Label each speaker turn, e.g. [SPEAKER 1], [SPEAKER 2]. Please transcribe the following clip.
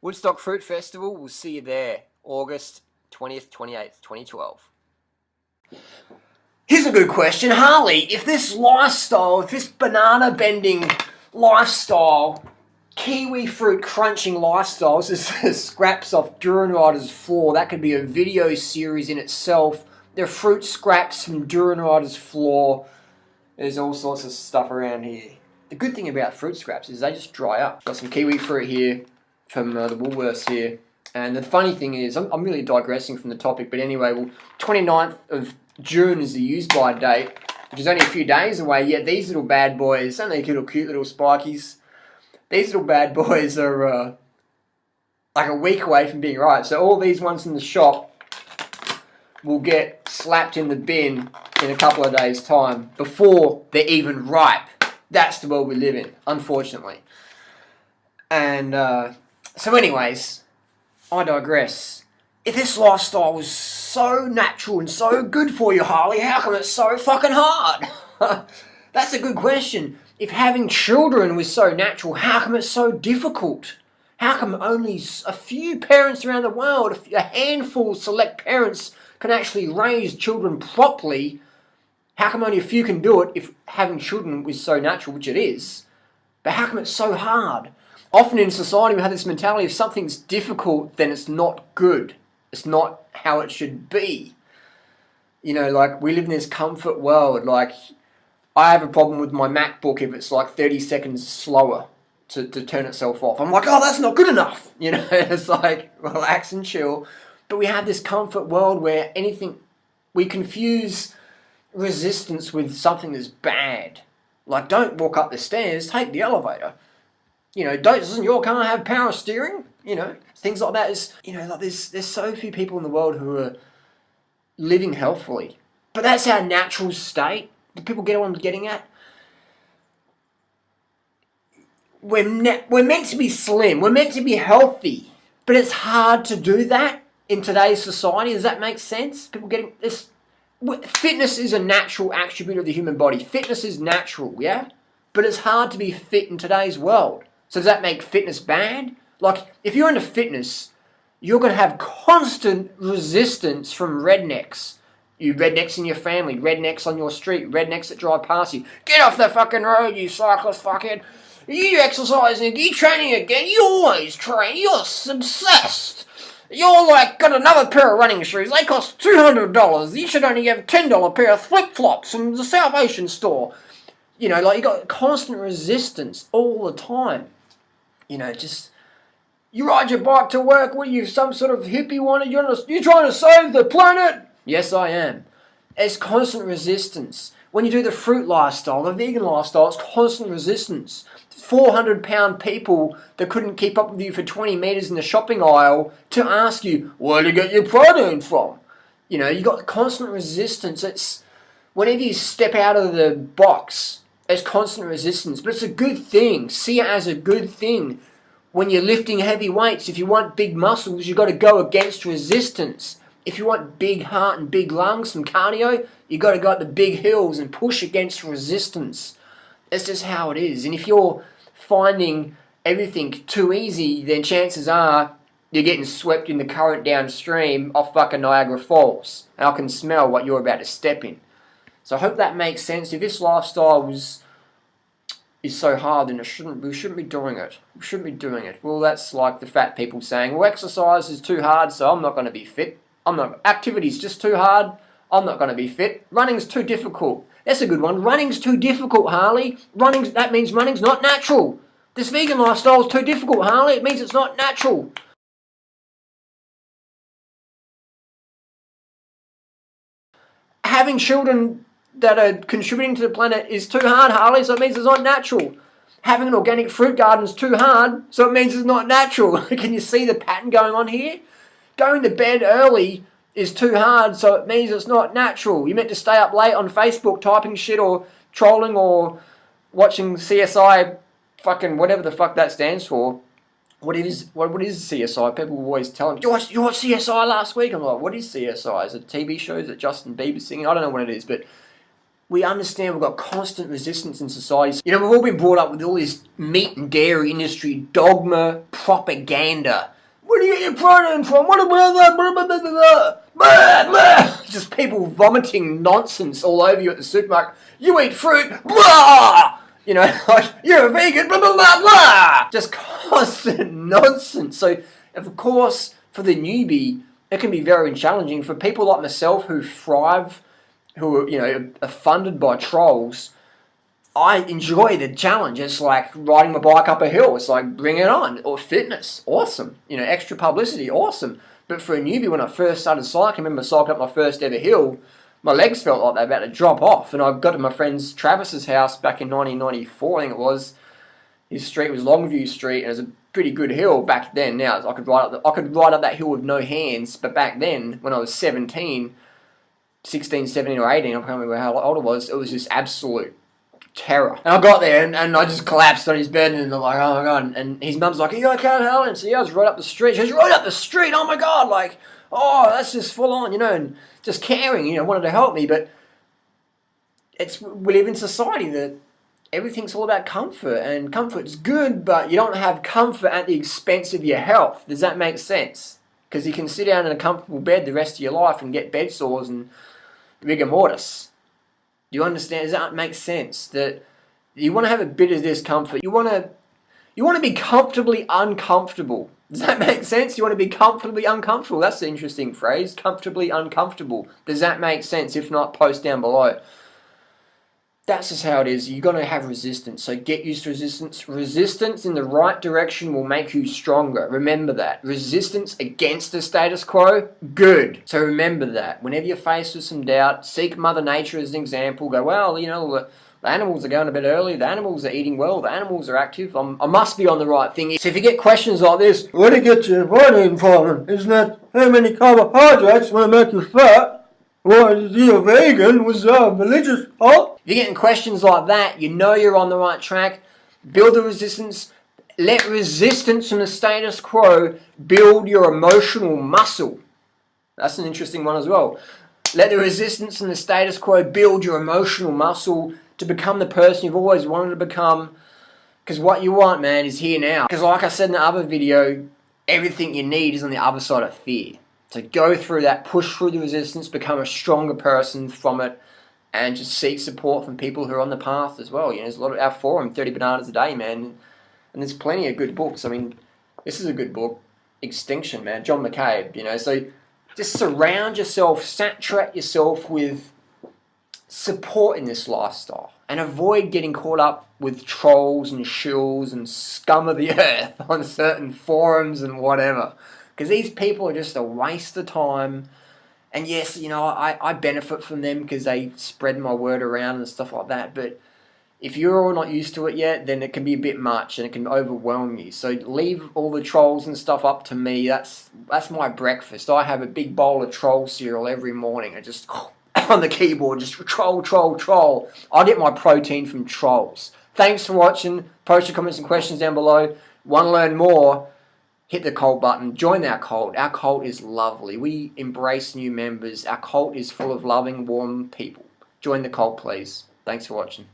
[SPEAKER 1] Woodstock Fruit Festival, we'll see you there, August 20th, 28th, 2012. Here's a good question, Harley. If this lifestyle, if this banana bending lifestyle, kiwi fruit crunching lifestyle, this is scraps off DURIANRIDER's floor, that could be a video series in itself. There are fruit scraps from DURIANRIDER's floor. There's all sorts of stuff around here. The good thing about fruit scraps is they just dry up. Got some kiwi fruit here from the Woolworths here. And the funny thing is, I'm really digressing from the topic, but anyway, well, 29th of June is the use-by date, which is only a few days away, yet these little bad boys, aren't they cute little spikies? These little bad boys are like a week away from being ripe. So all these ones in the shop will get slapped in the bin in a couple of days' time before they're even ripe. That's the world we live in, unfortunately. And so anyways, I digress. If this lifestyle was so natural and so good for you, Harley, how come it's so fucking hard? That's a good question. If having children was so natural, how come it's so difficult? How come only a few parents around the world, a handful of select parents, can actually raise children properly? How come only a few can do it if having children was so natural, which it is? But how come it's so hard? Often in society we have this mentality, if something's difficult, then it's not good. It's not how it should be. You know, like, we live in this comfort world. Like, I have a problem with my MacBook if it's like 30 seconds slower to turn itself off. I'm like, oh, that's not good enough. You know, it's like, relax and chill. But we have this comfort world where we confuse resistance with something that's bad. Like, don't walk up the stairs, take the elevator. You know, doesn't your car have power steering? You know, things like that is, you know, like there's so few people in the world who are living healthfully. But that's our natural state. Do people get what I'm getting at? We're meant to be slim. We're meant to be healthy. But it's hard to do that in today's society. Does that make sense? People getting this. Fitness is a natural attribute of the human body. Fitness is natural, yeah? But it's hard to be fit in today's world. So does that make fitness bad? Like, if you're into fitness, you're going to have constant resistance from rednecks. You rednecks in your family, rednecks on your street, rednecks that drive past you. Get off the fucking road, you cyclist fuckhead. You exercising, you training again, you always train, you're obsessed. You're like, got another pair of running shoes, they cost $200. You should only have a $10 pair of flip-flops from the Salvation store. You know, like, you got constant resistance all the time. You know, just, you ride your bike to work, what are you, some sort of hippie wanted? You're trying to save the planet? Yes, I am. It's constant resistance. When you do the fruit lifestyle, the vegan lifestyle, it's constant resistance. 400-pound people that couldn't keep up with you for 20 metres in the shopping aisle to ask you, where do you get your protein from? You know, you got constant resistance. It's, whenever you step out of the box, it's constant resistance. But it's a good thing. See it as a good thing. When you're lifting heavy weights, if you want big muscles, you've got to go against resistance. If you want big heart and big lungs from cardio, you've got to go up the big hills and push against resistance. That's just how it is. And if you're finding everything too easy, then chances are you're getting swept in the current downstream off fucking Niagara Falls. And I can smell what you're about to step in. So I hope that makes sense. If this lifestyle is so hard, then we shouldn't be doing it. We shouldn't be doing it. Well, that's like the fat people saying, well, exercise is too hard, so I'm not going to be fit. Activity's just too hard, I'm not going to be fit. Running's too difficult. That's a good one. Running's too difficult, Harley. That means running's not natural. This vegan lifestyle's too difficult, Harley. It means it's not natural. Having children that are contributing to the planet is too hard, Harley, so it means it's not natural. Having an organic fruit garden is too hard, so it means it's not natural. Can you see the pattern going on here? Going to bed early is too hard, so it means it's not natural. You're meant to stay up late on Facebook typing shit or trolling or watching CSI, fucking whatever the fuck that stands for. What is CSI? People always tell me, you watched CSI last week? I'm like, what is CSI? Is it a TV show? Is it Justin Bieber singing? I don't know what it is, but we understand we've got constant resistance in society. You know, we've all been brought up with all this meat and dairy industry dogma propaganda. Where do you get your protein from? What about that? Blah, blah, blah, blah, blah, blah. Just people vomiting nonsense all over you at the supermarket. You eat fruit, blah! You know, like, you're a vegan, blah, blah, blah, blah! Just constant nonsense. So, of course, for the newbie, it can be very challenging. For people like myself who thrive, who are, you know, are funded by trolls, I enjoy the challenge. It's like riding my bike up a hill. It's like, bring it on. Or fitness, awesome. You know, extra publicity, awesome. But for a newbie, when I first started cycling, I remember cycling up my first ever hill, my legs felt like they were about to drop off. And I got to my friend Travis's house back in 1994, I think it was. His street was Longview Street, and it was a pretty good hill back then. Now, I could ride up that hill with no hands, but back then, when I was 16, 17 or 18, I can't remember how old I was, it was just absolute terror. And I got there and I just collapsed on his bed, and I'm like, oh my god. And his mum's like, are you okay, Helen? So yeah, I was right up the street. She was right up the street, oh my god, like, oh, that's just full on, you know, and just caring, you know, wanted to help me. But we live in society that everything's all about comfort, and comfort's good, but you don't have comfort at the expense of your health. Does that make sense? Because you can sit down in a comfortable bed the rest of your life and get bed sores and rigor mortis. Do you understand? Does that make sense? That you want to have a bit of discomfort. You want to be comfortably uncomfortable. Does that make sense? You want to be comfortably uncomfortable. That's the interesting phrase. Comfortably uncomfortable. Does that make sense? If not, post down below. That's just how it is. You're going to have resistance. So get used to resistance. Resistance in the right direction will make you stronger. Remember that. Resistance against the status quo, good. So remember that. Whenever you're faced with some doubt, seek Mother Nature as an example. Go, well, you know, the animals are going a bit early. The animals are eating well. The animals are active. I must be on the right thing. So if you get questions like this, where do you get your protein from? Isn't that how many carbohydrates want to make you fat? Well, you're a vegan, was religious, huh? If you're getting questions like that, you know you're on the right track. Build the resistance. Let resistance from the status quo build your emotional muscle. That's an interesting one as well. Let the resistance from the status quo build your emotional muscle to become the person you've always wanted to become. Because what you want, man, is here now. Because like I said in the other video, everything you need is on the other side of fear. So go through that, push through the resistance, become a stronger person from it, and just seek support from people who are on the path as well. You know, there's a lot of our forum, 30 Bananas a Day, man, and there's plenty of good books. I mean, this is a good book, Extinction, man, John McCabe, you know. So just surround yourself, saturate yourself with support in this lifestyle, and avoid getting caught up with trolls and shills and scum of the earth on certain forums and whatever. Because these people are just a waste of time. And yes, you know, I benefit from them because they spread my word around and stuff like that. But if you're all not used to it yet, then it can be a bit much and it can overwhelm you. So leave all the trolls and stuff up to me. That's my breakfast. I have a big bowl of troll cereal every morning. I just, on the keyboard, just troll, troll, troll. I get my protein from trolls. Thanks for watching. Post your comments and questions down below. Want to learn more? Hit the cult button, join our cult. Our cult is lovely. We embrace new members. Our cult is full of loving, warm people. Join the cult, please. Thanks for watching.